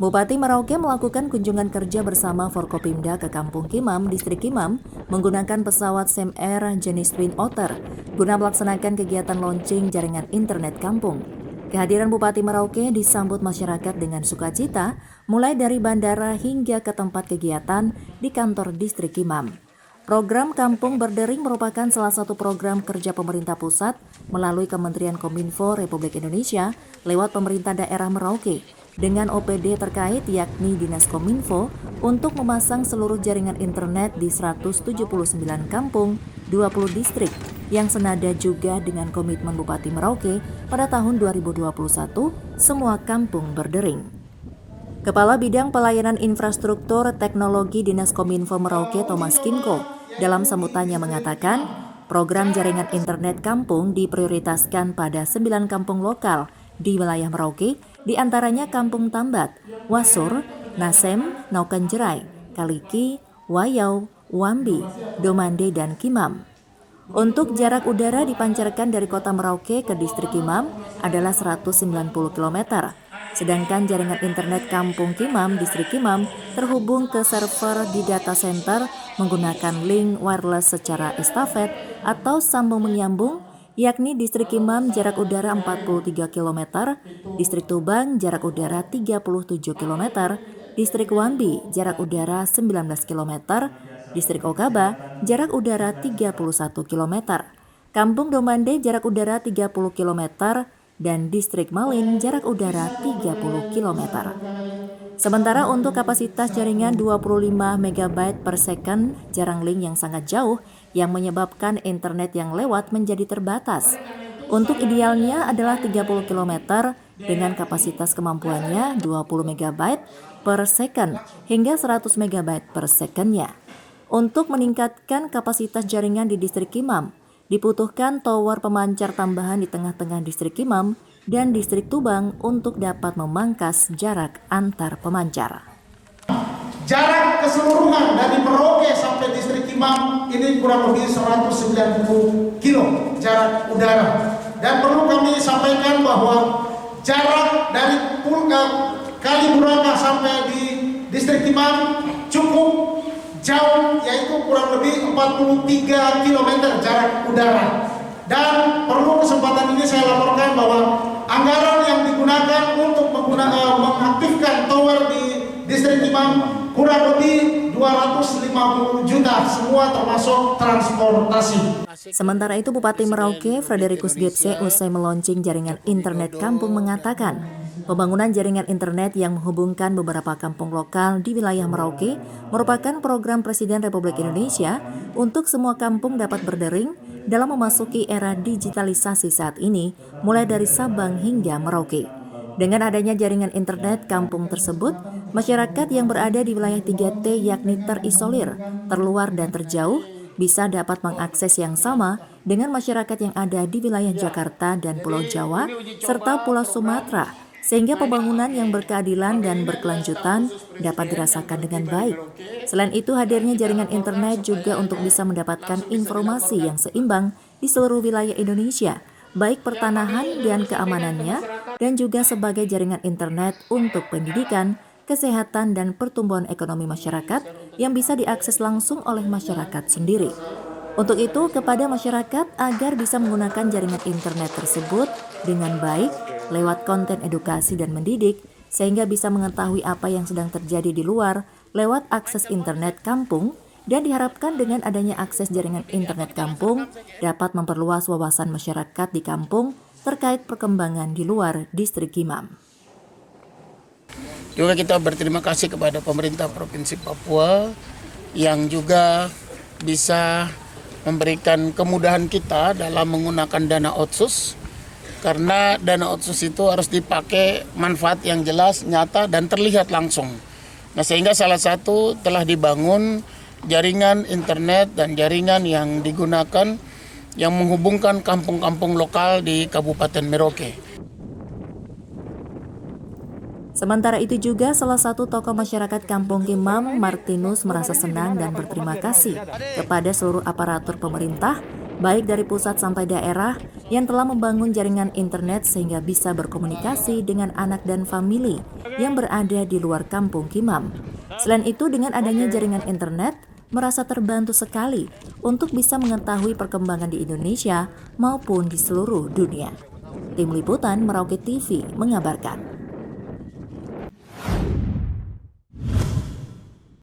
Bupati Merauke melakukan kunjungan kerja bersama Forkopimda ke Kampung Kimam, Distrik Kimam, menggunakan pesawat Sam Air jenis Twin Otter, guna melaksanakan kegiatan launching jaringan internet kampung. Kehadiran Bupati Merauke disambut masyarakat dengan sukacita, mulai dari bandara hingga ke tempat kegiatan di kantor Distrik Kimam. Program Kampung Berdering merupakan salah satu program kerja pemerintah pusat melalui Kementerian Kominfo Republik Indonesia lewat pemerintah daerah Merauke dengan OPD terkait yakni Dinas Kominfo untuk memasang seluruh jaringan internet di 179 kampung, 20 distrik yang senada juga dengan komitmen Bupati Merauke pada tahun 2021 semua kampung berdering. Kepala Bidang Pelayanan Infrastruktur Teknologi Dinas Kominfo Merauke Thomas Kimko dalam sambutannya mengatakan, program jaringan internet kampung diprioritaskan pada 9 kampung lokal di wilayah Merauke, di antaranya Kampung Tambat, Wasur, Nasem, Naukenjerai, Kaliki, Wayau, Wambi, Domande, dan Kimam. Untuk jarak udara dipancarkan dari kota Merauke ke distrik Kimam adalah 190 km. Sedangkan jaringan internet Kampung Kimam, Distrik Kimam, terhubung ke server di data center menggunakan link wireless secara estafet atau sambung menyambung, yakni Distrik Kimam jarak udara 43 km, Distrik Tubang jarak udara 37 km, Distrik Wambi jarak udara 19 km, Distrik Okaba jarak udara 31 km, Kampung Domande jarak udara 30 km, dan Distrik Malin jarak udara 30 km. Sementara untuk kapasitas jaringan 25 MB per second, jarang link yang sangat jauh yang menyebabkan internet yang lewat menjadi terbatas. Untuk idealnya adalah 30 km dengan kapasitas kemampuannya 20 MB per second hingga 100 MB per secondnya. Untuk meningkatkan kapasitas jaringan di Distrik Kimam, dibutuhkan tower pemancar tambahan di tengah-tengah Distrik Kimam dan Distrik Tubang untuk dapat memangkas jarak antar pemancar. Jarak keseluruhan dari Merauke sampai Distrik Kimam ini kurang lebih 190 kilo jarak udara. Dan perlu kami sampaikan bahwa jarak dari Kali Buraka sampai di Distrik Kimam cukup jauh, yaitu kurang lebih 43 km jarak udara. Dan perlu kesempatan ini saya laporkan bahwa anggaran yang digunakan untuk mengaktifkan tower di Distrik Kimam kurang lebih 250 juta, semua termasuk transportasi. Sementara itu Bupati Merauke Frederikus Gipse usai meluncing jaringan internet kampung mengatakan, pembangunan jaringan internet yang menghubungkan beberapa kampung lokal di wilayah Merauke merupakan program Presiden Republik Indonesia untuk semua kampung dapat berdering dalam memasuki era digitalisasi saat ini, mulai dari Sabang hingga Merauke. Dengan adanya jaringan internet kampung tersebut, masyarakat yang berada di wilayah 3T yakni terisolir, terluar, dan terjauh bisa dapat mengakses yang sama dengan masyarakat yang ada di wilayah Jakarta dan Pulau Jawa serta Pulau Sumatera, sehingga pembangunan yang berkeadilan dan berkelanjutan dapat dirasakan dengan baik. Selain itu, hadirnya jaringan internet juga untuk bisa mendapatkan informasi yang seimbang di seluruh wilayah Indonesia, baik pertanahan dan keamanannya, dan juga sebagai jaringan internet untuk pendidikan, kesehatan, dan pertumbuhan ekonomi masyarakat yang bisa diakses langsung oleh masyarakat sendiri. Untuk itu, kepada masyarakat agar bisa menggunakan jaringan internet tersebut dengan baik lewat konten edukasi dan mendidik, sehingga bisa mengetahui apa yang sedang terjadi di luar lewat akses internet kampung, dan diharapkan dengan adanya akses jaringan internet kampung dapat memperluas wawasan masyarakat di kampung terkait perkembangan di luar Distrik Kimam. Juga kita berterima kasih kepada pemerintah Provinsi Papua yang juga bisa memberikan kemudahan kita dalam menggunakan dana otsus, karena dana otsus itu harus dipakai manfaat yang jelas, nyata, dan terlihat langsung. Nah, sehingga salah satu telah dibangun jaringan internet dan jaringan yang digunakan yang menghubungkan kampung-kampung lokal di Kabupaten Merauke. Sementara itu juga salah satu tokoh masyarakat Kampung Kimam, Martinus, merasa senang dan berterima kasih kepada seluruh aparatur pemerintah baik dari pusat sampai daerah, yang telah membangun jaringan internet sehingga bisa berkomunikasi dengan anak dan famili yang berada di luar Kampung Kimam. Selain itu, dengan adanya jaringan internet, merasa terbantu sekali untuk bisa mengetahui perkembangan di Indonesia maupun di seluruh dunia. Tim Liputan Merauke TV mengabarkan.